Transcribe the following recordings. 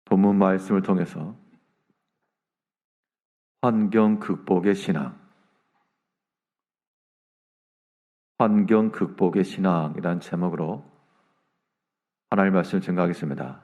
본문 말씀을 통해서 환경 극복의 신앙, 환경 극복의 신앙이라는 제목으로 하나님의 말씀을 증거하겠습니다.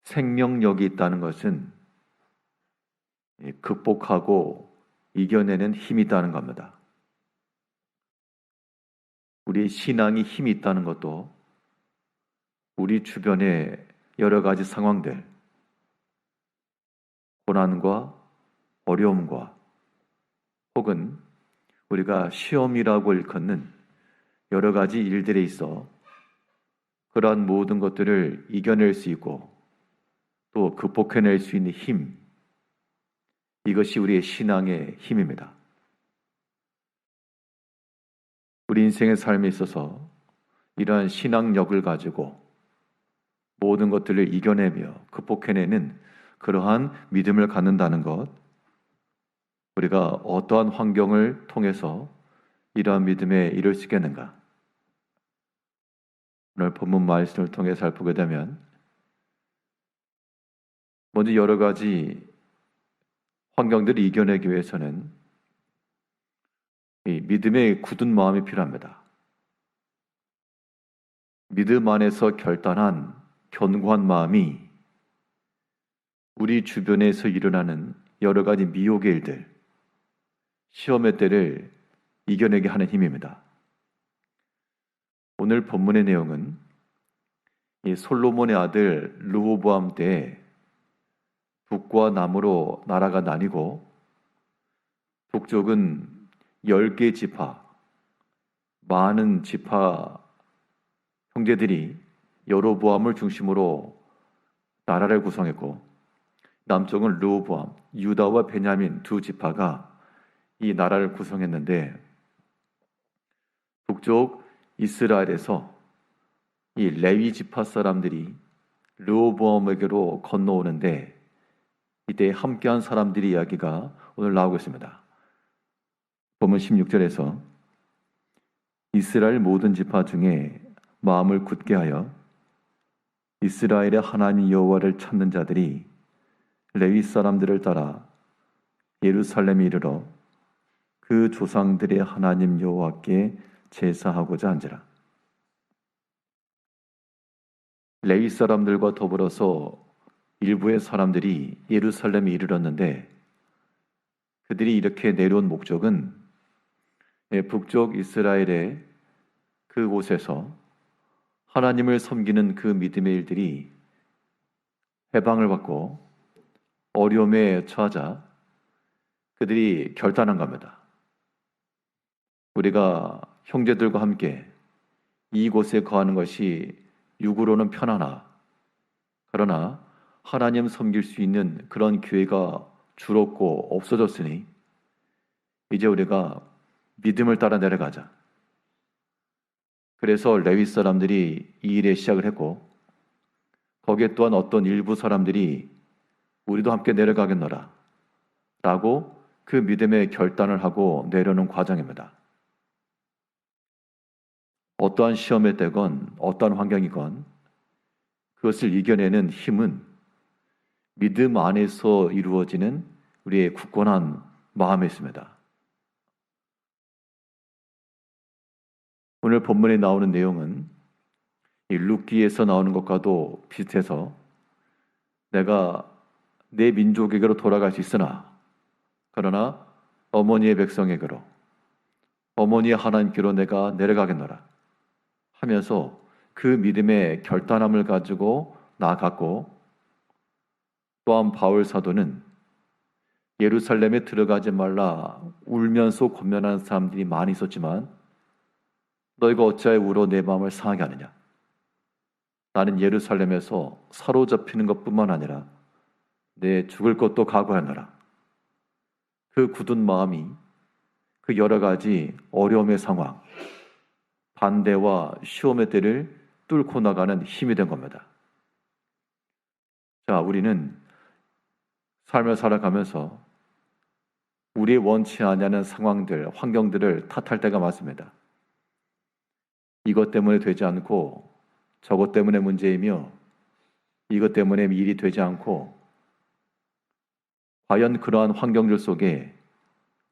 생명력이 있다는 것은 극복하고 이겨내는 힘이 있다는 겁니다. 우리 신앙이 힘이 있다는 것도 우리 주변의 여러 가지 상황들, 고난과 어려움과 혹은 우리가 시험이라고 일컫는 여러 가지 일들에 있어 그러한 모든 것들을 이겨낼 수 있고 또 극복해낼 수 있는 힘, 이것이 우리의 신앙의 힘입니다. 우리 인생의 삶에 있어서 이러한 신앙력을 가지고 모든 것들을 이겨내며 극복해내는 그러한 믿음을 갖는다는 것, 우리가 어떠한 환경을 통해서 이러한 믿음에 이를 수 있겠는가? 오늘 본문 말씀을 통해 살펴보게 되면 먼저 여러 가지 환경들을 이겨내기 위해서는 이 믿음의 굳은 마음이 필요합니다. 믿음 안에서 결단한 견고한 마음이 우리 주변에서 일어나는 여러 가지 미혹의 일들, 시험의 때를 이겨내게 하는 힘입니다. 오늘 본문의 내용은 이 솔로몬의 아들 르호보암 때에 북과 남으로 나라가 나뉘고 북쪽은 10개 지파, 많은 지파 형제들이 여로보암을 중심으로 나라를 구성했고 남쪽은 르호보암, 유다와 베냐민 두 지파가 이 나라를 구성했는데 북쪽 이스라엘에서 이 레위 지파 사람들이 르호보암에게로 건너오는데 이때 함께한 사람들의 이야기가 오늘 나오고 있습니다. 본문 16절에서 이스라엘 모든 지파 중에 마음을 굳게 하여 이스라엘의 하나님 여호와를 찾는 자들이 레위 사람들을 따라 예루살렘에 이르러 그 조상들의 하나님 여호와께 제사하고자 한지라. 레위 사람들과 더불어서 일부의 사람들이 예루살렘에 이르렀는데 그들이 이렇게 내려온 목적은 북쪽 이스라엘의 그곳에서 하나님을 섬기는 그 믿음의 일들이 해방을 받고 어려움에 처하자 그들이 결단한 겁니다. 우리가 형제들과 함께 이곳에 거하는 것이 육으로는 편하나 그러나 하나님 섬길 수 있는 그런 기회가 줄었고 없어졌으니 이제 우리가 믿음을 따라 내려가자. 그래서 레위 사람들이 이 일에 시작을 했고 거기에 또한 어떤 일부 사람들이 우리도 함께 내려가겠노라 라고 그 믿음의 결단을 하고 내려오는 과정입니다. 어떠한 시험에 되건 어떠한 환경이건 그것을 이겨내는 힘은 믿음 안에서 이루어지는 우리의 굳건한 마음에 있습니다. 오늘 본문에 나오는 내용은 이 룻기에서 나오는 것과도 비슷해서 내가 내 민족에게로 돌아갈 수 있으나 그러나 어머니의 백성에게로 어머니의 하나님께로 내가 내려가겠노라 하면서 그 믿음의 결단함을 가지고 나아갔고 또한 바울 사도는 예루살렘에 들어가지 말라 울면서 권면하는 사람들이 많이 있었지만 너희가 어찌하여 울어 내 마음을 상하게 하느냐. 나는 예루살렘에서 사로잡히는 것뿐만 아니라 내 죽을 것도 각오하노라. 그 굳은 마음이 그 여러 가지 어려움의 상황, 반대와 시험의 때를 뚫고 나가는 힘이 된 겁니다. 자, 우리는 삶을 살아가면서 우리의 원치 않냐는 상황들, 환경들을 탓할 때가 많습니다. 이것 때문에 되지 않고 저것 때문에 문제이며 이것 때문에 일이 되지 않고 과연 그러한 환경들 속에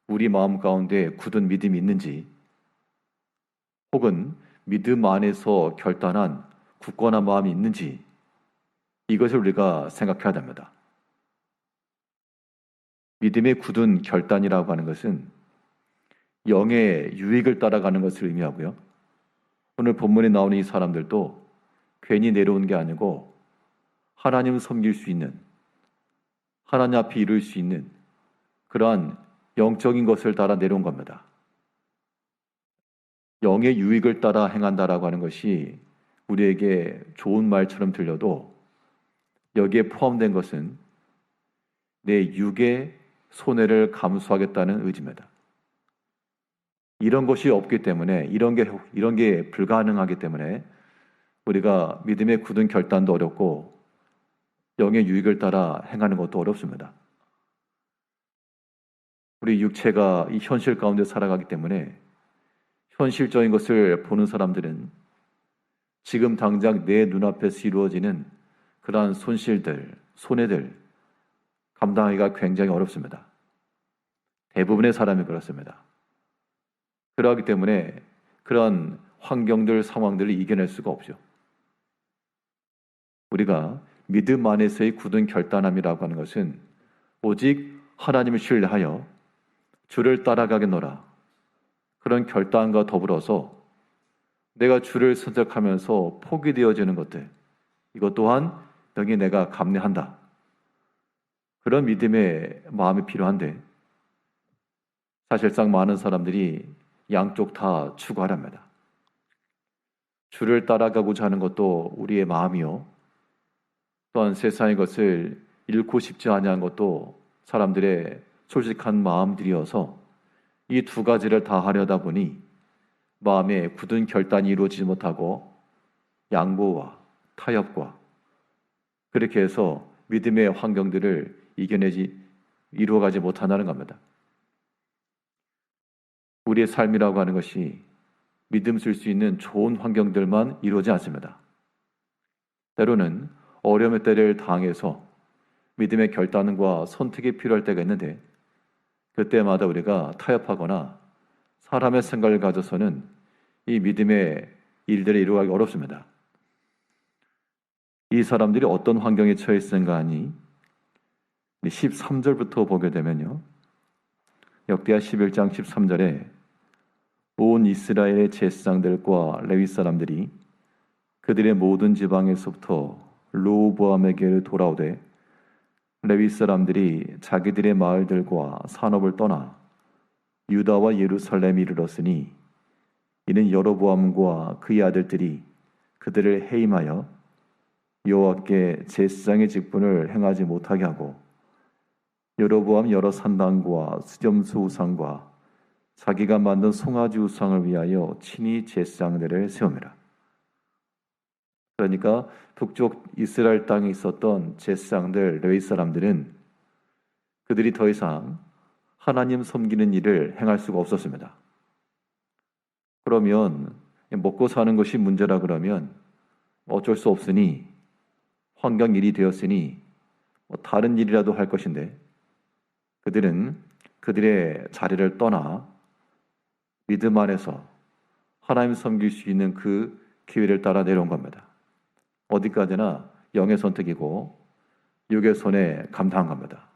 우리 마음 가운데 굳은 믿음이 있는지, 혹은 믿음 안에서 결단한 굳건한 마음이 있는지, 이것을 우리가 생각해야 됩니다. 믿음의 굳은 결단이라고 하는 것은 영의 유익을 따라가는 것을 의미하고요. 오늘 본문에 나오는 이 사람들도 괜히 내려온 게 아니고 하나님을 섬길 수 있는, 하나님 앞에 이룰 수 있는 그러한 영적인 것을 따라 내려온 겁니다. 영의 유익을 따라 행한다라고 하는 것이 우리에게 좋은 말처럼 들려도 여기에 포함된 것은 내 육의 손해를 감수하겠다는 의지입니다. 이런 것이 없기 때문에, 이런 게 불가능하기 때문에 우리가 믿음의 굳은 결단도 어렵고 영의 유익을 따라 행하는 것도 어렵습니다. 우리 육체가 이 현실 가운데 살아가기 때문에 현실적인 것을 보는 사람들은 지금 당장 내 눈앞에서 이루어지는 그러한 손실들, 손해들 감당하기가 굉장히 어렵습니다. 대부분의 사람이 그렇습니다. 그러기 때문에 그런 환경들, 상황들을 이겨낼 수가 없죠. 우리가 믿음 안에서의 굳은 결단함이라고 하는 것은 오직 하나님을 신뢰하여 주를 따라가겠노라, 그런 결단과 더불어서 내가 주를 선택하면서 포기되어지는 것들, 이것 또한 능히 내가 감내한다, 그런 믿음의 마음이 필요한데, 사실상 많은 사람들이 양쪽 다 추구하랍니다. 주를 따라가고자 하는 것도 우리의 마음이요, 또한 세상의 것을 잃고 싶지 아니한 것도 사람들의 솔직한 마음들이어서 이 두 가지를 다 하려다 보니 마음에 굳은 결단이 이루어지지 못하고 양보와 타협과, 그렇게 해서 믿음의 환경들을 이루어가지 못한다는 겁니다. 우리의 삶이라고 하는 것이 믿음 쓸 수 있는 좋은 환경들만 이루어지지 않습니다. 때로는 어려움의 때를 당해서 믿음의 결단과 선택이 필요할 때가 있는데, 그때마다 우리가 타협하거나 사람의 생각을 가져서는 이 믿음의 일들을 이루어가기 어렵습니다. 이 사람들이 어떤 환경에 처해 있는가 하니 13절부터 보게 되면요, 역대하 11장 13절에 온 이스라엘의 제사장들과 레위 사람들이 그들의 모든 지방에서부터 르호보암에게 돌아오되, 레위 사람들이 자기들의 마을들과 산업을 떠나 유다와 예루살렘에 이르렀으니, 이는 여로보암과 그의 아들들이 그들을 해임하여 여호와께 제사장의 직분을 행하지 못하게 하고, 여로보암 여러 산당과 수점수 우상과 자기가 만든 송아지 우상을 위하여 친히 제사장들을 세웁니다. 그러니까 북쪽 이스라엘 땅에 있었던 제사장들, 레위 사람들은 그들이 더 이상 하나님 섬기는 일을 행할 수가 없었습니다. 그러면 먹고 사는 것이 문제라 그러면 어쩔 수 없으니, 환경 일이 되었으니 다른 일이라도 할 것인데, 그들은 그들의 자리를 떠나 믿음 안에서 하나님 섬길 수 있는 그 기회를 따라 내려온 겁니다. 어디까지나 영의 선택이고 육의 손에 감당한 겁니다.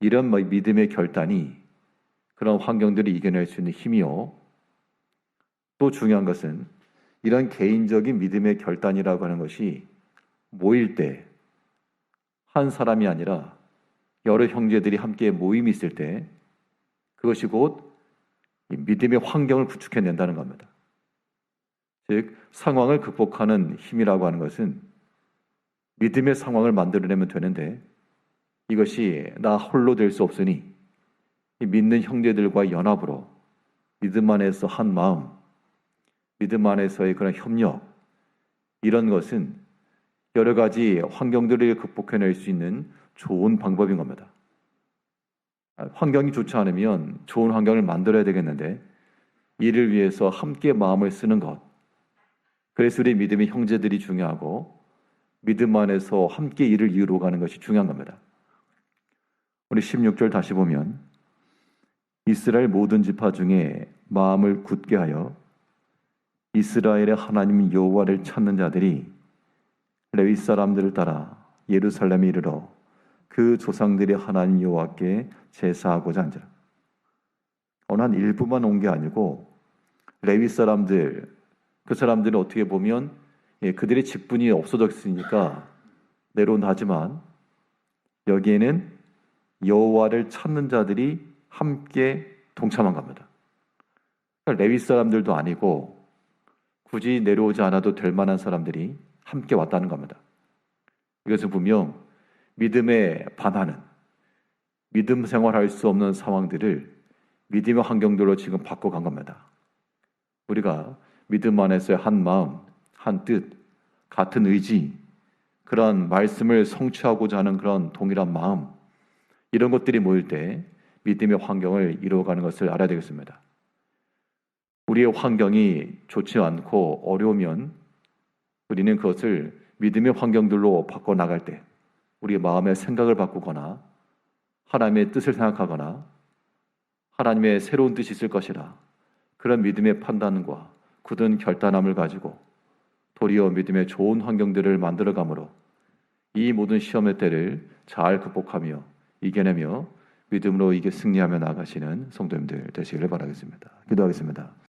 이런 믿음의 결단이 그런 환경들을 이겨낼 수 있는 힘이요, 또 중요한 것은 이런 개인적인 믿음의 결단이라고 하는 것이 모일 때 한 사람이 아니라 여러 형제들이 함께 모임이 있을 때 그것이 곧 믿음의 환경을 구축해낸다는 겁니다. 즉 상황을 극복하는 힘이라고 하는 것은 믿음의 상황을 만들어내면 되는데, 이것이 나 홀로 될 수 없으니 믿는 형제들과 연합으로 믿음 안에서 한 마음, 믿음 안에서의 그런 협력, 이런 것은 여러 가지 환경들을 극복해낼 수 있는 좋은 방법인 겁니다. 환경이 좋지 않으면 좋은 환경을 만들어야 되겠는데, 이를 위해서 함께 마음을 쓰는 것, 그래서 우리 믿음의 형제들이 중요하고 믿음 안에서 함께 이를 이루어 가는 것이 중요한 겁니다. 우리 16절 다시 보면 이스라엘 모든 지파 중에 마음을 굳게 하여 이스라엘의 하나님 여호와를 찾는 자들이 레위 사람들을 따라 예루살렘에 이르러 그 조상들의 하나님 여호와께 제사하고자 한지라. 어느 한 일부만 온 게 아니고 레위 사람들, 그 사람들은 어떻게 보면 그들의 직분이 없어졌으니까 내려온다 하지만 여기에는 여호와를 찾는 자들이 함께 동참한 겁니다. 그러니까 레위 사람들도 아니고 굳이 내려오지 않아도 될 만한 사람들이 함께 왔다는 겁니다. 이것을 보면 믿음에 반하는, 믿음 생활할 수 없는 상황들을 믿음의 환경들로 지금 바꿔간 겁니다. 우리가 믿음 안에서의 한 마음, 한 뜻, 같은 의지, 그런 말씀을 성취하고자 하는 그런 동일한 마음, 이런 것들이 모일 때 믿음의 환경을 이루어가는 것을 알아야 되겠습니다. 우리의 환경이 좋지 않고 어려우면 우리는 그것을 믿음의 환경들로 바꿔나갈 때 우리의 마음의 생각을 바꾸거나 하나님의 뜻을 생각하거나 하나님의 새로운 뜻이 있을 것이라 그런 믿음의 판단과 굳은 결단함을 가지고 도리어 믿음의 좋은 환경들을 만들어가므로 이 모든 시험의 때를 잘 극복하며 이겨내며 믿음으로 이게 승리하며 나가시는 성도님들 되시기를 바라겠습니다. 기도하겠습니다.